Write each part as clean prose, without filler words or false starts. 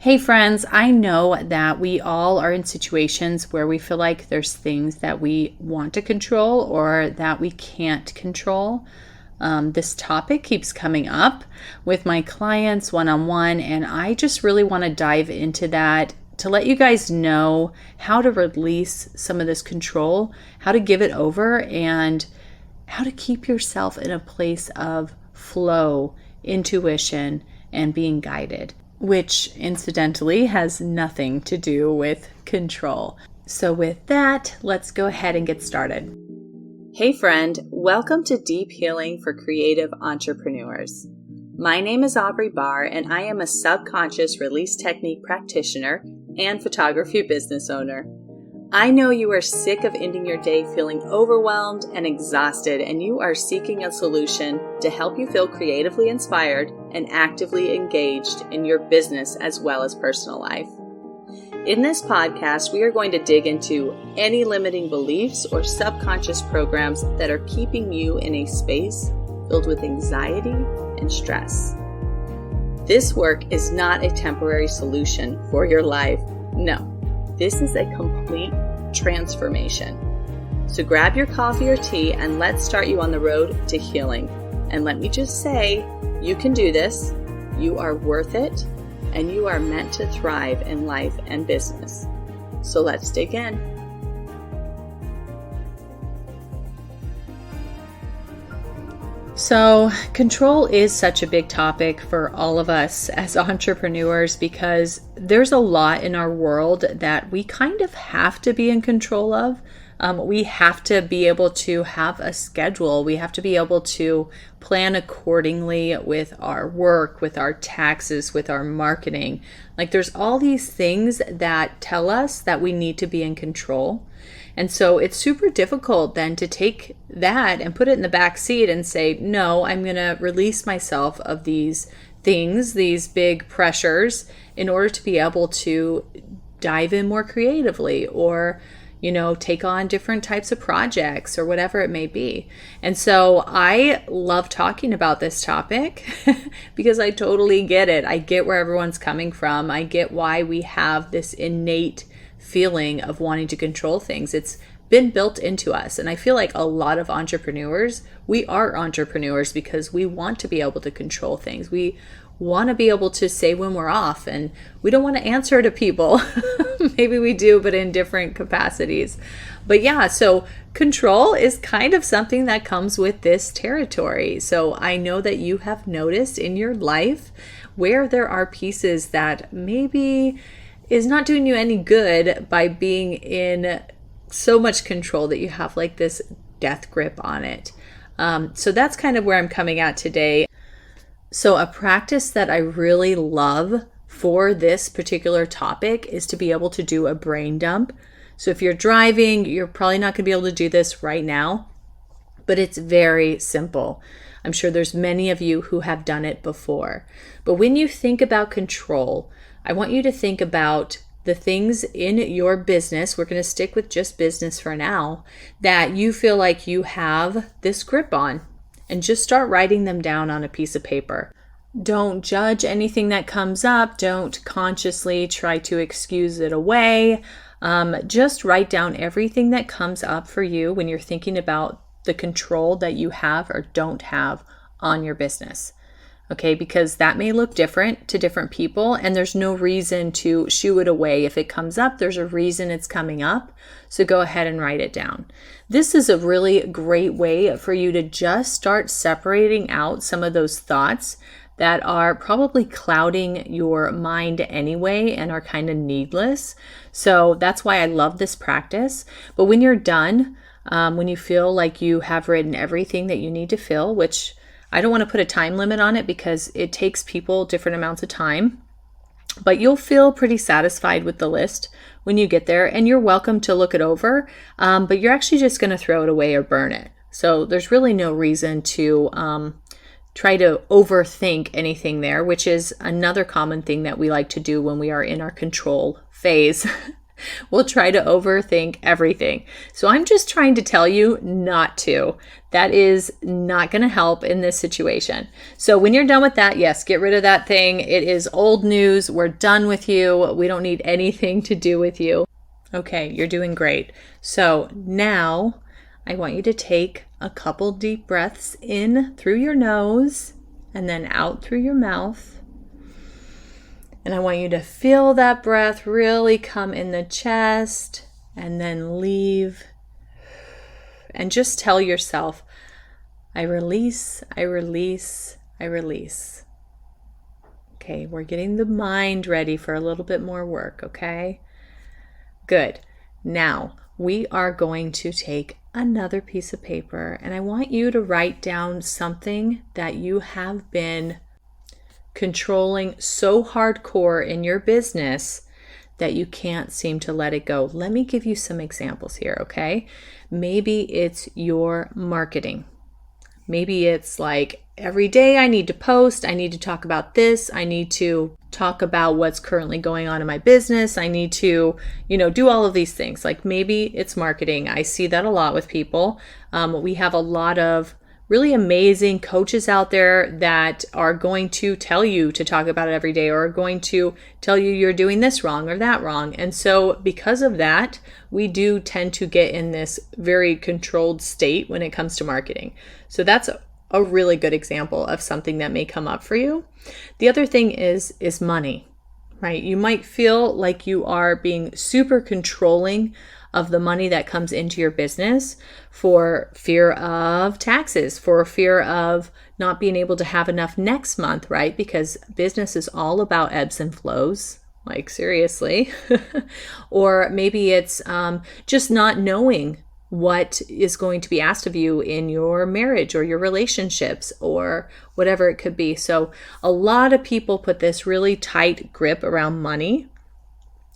Hey friends, I know that we all are in situations where we feel like there's things that we want to control or that we can't control. This topic keeps coming up with my clients one-on-one, and I just really want to dive into that to let you guys know how to release some of this control, how to give it over, and how to keep yourself in a place of flow, intuition, and being guided, which incidentally has nothing to do with control. So with that, let's go ahead and get started. Hey friend, welcome to Deep Healing for Creative Entrepreneurs. My name is Aubrey Barr, and I am a subconscious release technique practitioner and photography business owner. I know you are sick of ending your day feeling overwhelmed and exhausted, and you are seeking a solution to help you feel creatively inspired and actively engaged in your business as well as personal life. In this podcast, we are going to dig into any limiting beliefs or subconscious programs that are keeping you in a space filled with anxiety and stress. This work is not a temporary solution for your life. No. This is a complete transformation. So grab your coffee or tea and let's start you on the road to healing. And let me just say, you can do this, you are worth it, and you are meant to thrive in life and business. So let's dig in. So control is such a big topic for all of us as entrepreneurs because there's a lot in our world that we kind of have to be in control of. We have to be able to have a schedule. We have to be able to plan accordingly with our work, with our taxes, with our marketing. Like there's all these things that tell us that we need to be in control. And so it's super difficult then to take that and put it in the back seat and say, no, I'm going to release myself of these things, these big pressures, in order to be able to dive in more creatively or, take on different types of projects or whatever it may be. And so I love talking about this topic because I totally get it. I get where everyone's coming from. I get why we have this innate feeling of wanting to control things. It's been built into us. And I feel like a lot of entrepreneurs, we are entrepreneurs because we want to be able to control things. We want to be able to say when we're off, and we don't want to answer to people. Maybe we do, but in different capacities. But yeah, so control is kind of something that comes with this territory. So I know that you have noticed in your life where there are pieces that maybe is not doing you any good by being in so much control that you have like this death grip on it. So that's kind of where I'm coming at today. So a practice that I really love for this particular topic is to be able to do a brain dump. So if you're driving, you're probably not going to be able to do this right now, but it's very simple. I'm sure there's many of you who have done it before. But when you think about control, I want you to think about the things in your business, we're going to stick with just business for now, that you feel like you have this grip on, and just start writing them down on a piece of paper. Don't judge anything that comes up. Don't consciously try to excuse it away. Just write down everything that comes up for you when you're thinking about the control that you have or don't have on your business. Okay, because that may look different to different people, and there's no reason to shoo it away. If it comes up, there's a reason it's coming up. So go ahead and write it down. This is a really great way for you to just start separating out some of those thoughts that are probably clouding your mind anyway and are kind of needless. So that's why I love this practice. But when you're done, when you feel like you have written everything that you need to fill, which I don't want to put a time limit on it because it takes people different amounts of time, but you'll feel pretty satisfied with the list when you get there, and you're welcome to look it over, but you're actually just going to throw it away or burn it. So there's really no reason to try to overthink anything there, which is another common thing that we like to do when we are in our control phase. We'll try to overthink everything. So I'm just trying to tell you not to. That is not going to help in this situation. So when you're done with that, yes, get rid of that thing. It is old news. We're done with you. We don't need anything to do with you. Okay, you're doing great. So now I want you to take a couple deep breaths in through your nose and then out through your mouth. And I want you to feel that breath really come in the chest and then leave. And just tell yourself, I release, I release, I release. Okay, we're getting the mind ready for a little bit more work, okay? Good. Now, we are going to take another piece of paper, and I want you to write down something that you have been controlling so hardcore in your business that you can't seem to let it go. Let me give you some examples here, okay? Maybe it's your marketing. Maybe it's like every day I need to post, I need to talk about this, I need to talk about what's currently going on in my business, I need to, do all of these things. Like maybe it's marketing. I see that a lot with people. We have a lot of really amazing coaches out there that are going to tell you to talk about it every day, or are going to tell you you're doing this wrong or that wrong. And so because of that, we do tend to get in this very controlled state when it comes to marketing. So that's a really good example of something that may come up for you. The other thing is money, right? You might feel like you are being super controlling of the money that comes into your business for fear of taxes, for fear of not being able to have enough next month, right? Because business is all about ebbs and flows, like seriously. Or maybe it's just not knowing what is going to be asked of you in your marriage or your relationships or whatever it could be. So a lot of people put this really tight grip around money.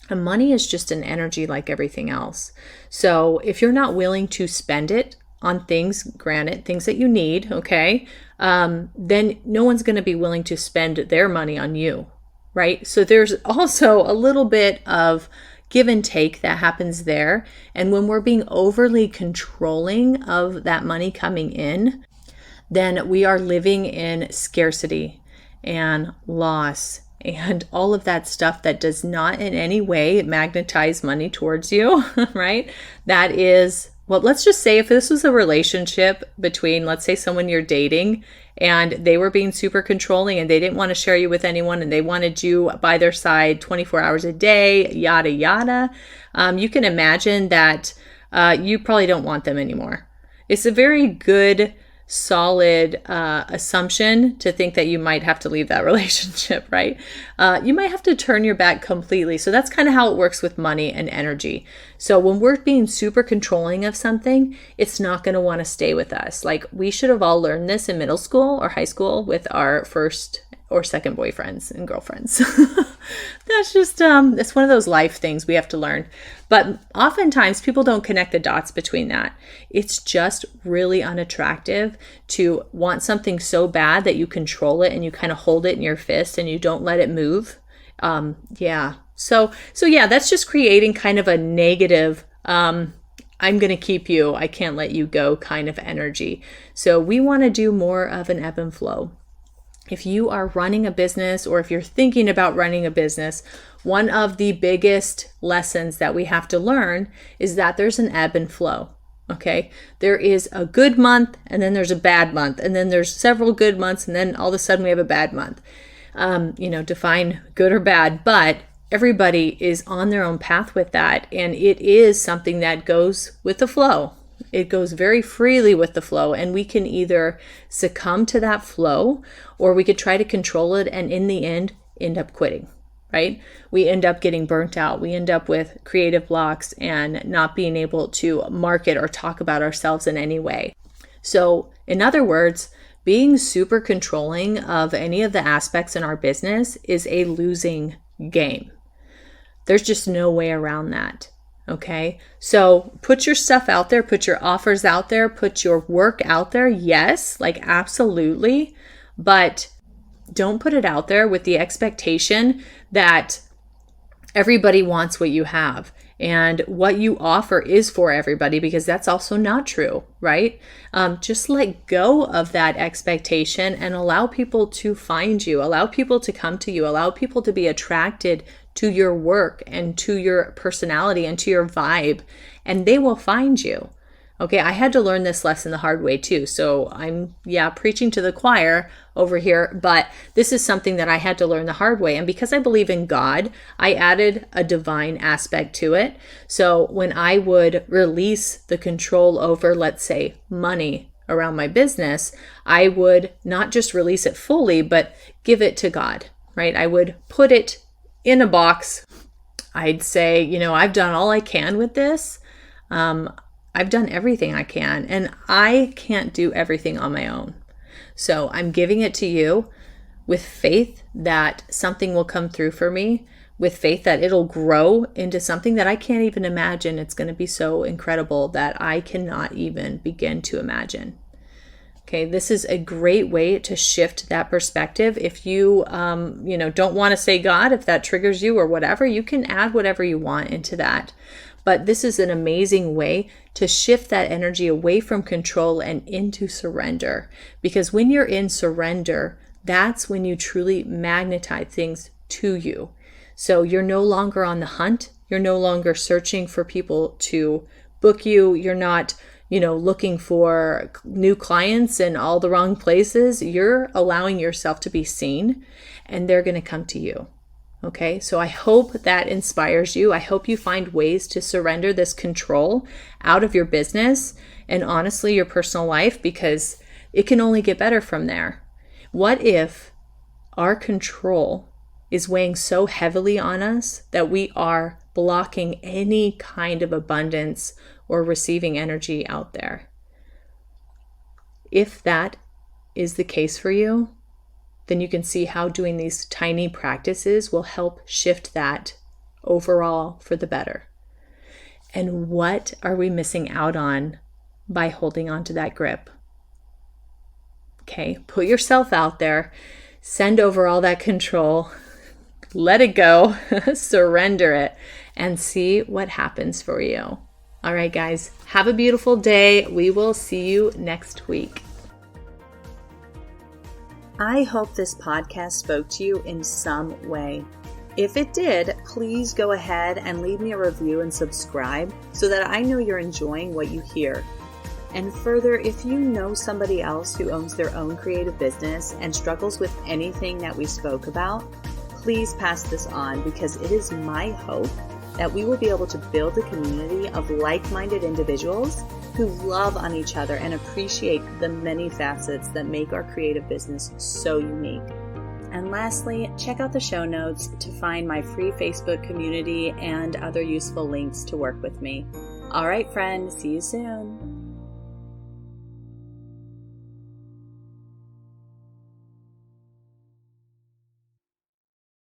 And money is just an energy like everything else. So if you're not willing to spend it on things, granted, things that you need, okay, then no one's going to be willing to spend their money on you, right? So there's also a little bit of give and take that happens there. And when we're being overly controlling of that money coming in, then we are living in scarcity and loss and all of that stuff that does not in any way magnetize money towards you, right? That is, well, let's just say if this was a relationship between, let's say, someone you're dating and they were being super controlling and they didn't want to share you with anyone and they wanted you by their side 24 hours a day, yada, yada. You can imagine that you probably don't want them anymore. It's a very good solid assumption to think that you might have to leave that relationship, right? You might have to turn your back completely. So that's kind of how it works with money and energy. So when we're being super controlling of something, it's not going to want to stay with us. Like we should have all learned this in middle school or high school with our first or second boyfriends and girlfriends. That's just, it's one of those life things we have to learn. But oftentimes people don't connect the dots between that. It's just really unattractive to want something so bad that you control it and you kind of hold it in your fist and you don't let it move. Yeah. So yeah, that's just creating kind of a negative, I'm going to keep you, I can't let you go kind of energy. So we want to do more of an ebb and flow. If you are running a business or if you're thinking about running a business, one of the biggest lessons that we have to learn is that there's an ebb and flow. Okay. There is a good month and then there's a bad month and then there's several good months and then all of a sudden we have a bad month. Define good or bad, but everybody is on their own path with that. And it is something that goes with the flow. It goes very freely with the flow, and we can either succumb to that flow or we could try to control it and in the end up quitting, right? We end up getting burnt out. We end up with creative blocks and not being able to market or talk about ourselves in any way. So in other words, being super controlling of any of the aspects in our business is a losing game. There's just no way around that. Okay, so put your stuff out there, put your offers out there, put your work out there. Yes, like absolutely. But don't put it out there with the expectation that everybody wants what you have and what you offer is for everybody, because that's also not true, right? Just let go of that expectation and allow people to find you, allow people to come to you, allow people to be attracted to your work and to your personality and to your vibe, and they will find you. Okay, I had to learn this lesson the hard way too. So I'm, preaching to the choir over here, but this is something that I had to learn the hard way. And because I believe in God, I added a divine aspect to it. So when I would release the control over, let's say, money around my business, I would not just release it fully, but give it to God, right? I would put it in a box. I'd say, I've done all I can with this. I've done everything I can, and I can't do everything on my own. So I'm giving it to you with faith that something will come through for me, with faith that it'll grow into something that I can't even imagine. It's going to be so incredible that I cannot even begin to imagine. Okay, this is a great way to shift that perspective. If you, don't want to say God, if that triggers you or whatever, you can add whatever you want into that. But this is an amazing way to shift that energy away from control and into surrender. Because when you're in surrender, that's when you truly magnetize things to you. So you're no longer on the hunt. You're no longer searching for people to book you. You're not, looking for new clients in all the wrong places. You're allowing yourself to be seen, and they're going to come to you. Okay, so I hope that inspires you. I hope you find ways to surrender this control out of your business and honestly your personal life, because it can only get better from there. What if our control is weighing so heavily on us that we are blocking any kind of abundance or receiving energy out there? If that is the case for you, then you can see how doing these tiny practices will help shift that overall for the better. And what are we missing out on by holding on to that grip? Okay, put yourself out there, send over all that control, let it go, surrender it, and see what happens for you. All right, guys, have a beautiful day. We will see you next week. I hope this podcast spoke to you in some way. If it did, please go ahead and leave me a review and subscribe so that I know you're enjoying what you hear. And further, if you know somebody else who owns their own creative business and struggles with anything that we spoke about, please pass this on, because it is my hope that we will be able to build a community of like-minded individuals who love on each other and appreciate the many facets that make our creative business so unique. And lastly, check out the show notes to find my free Facebook community and other useful links to work with me. All right, friend, see you soon.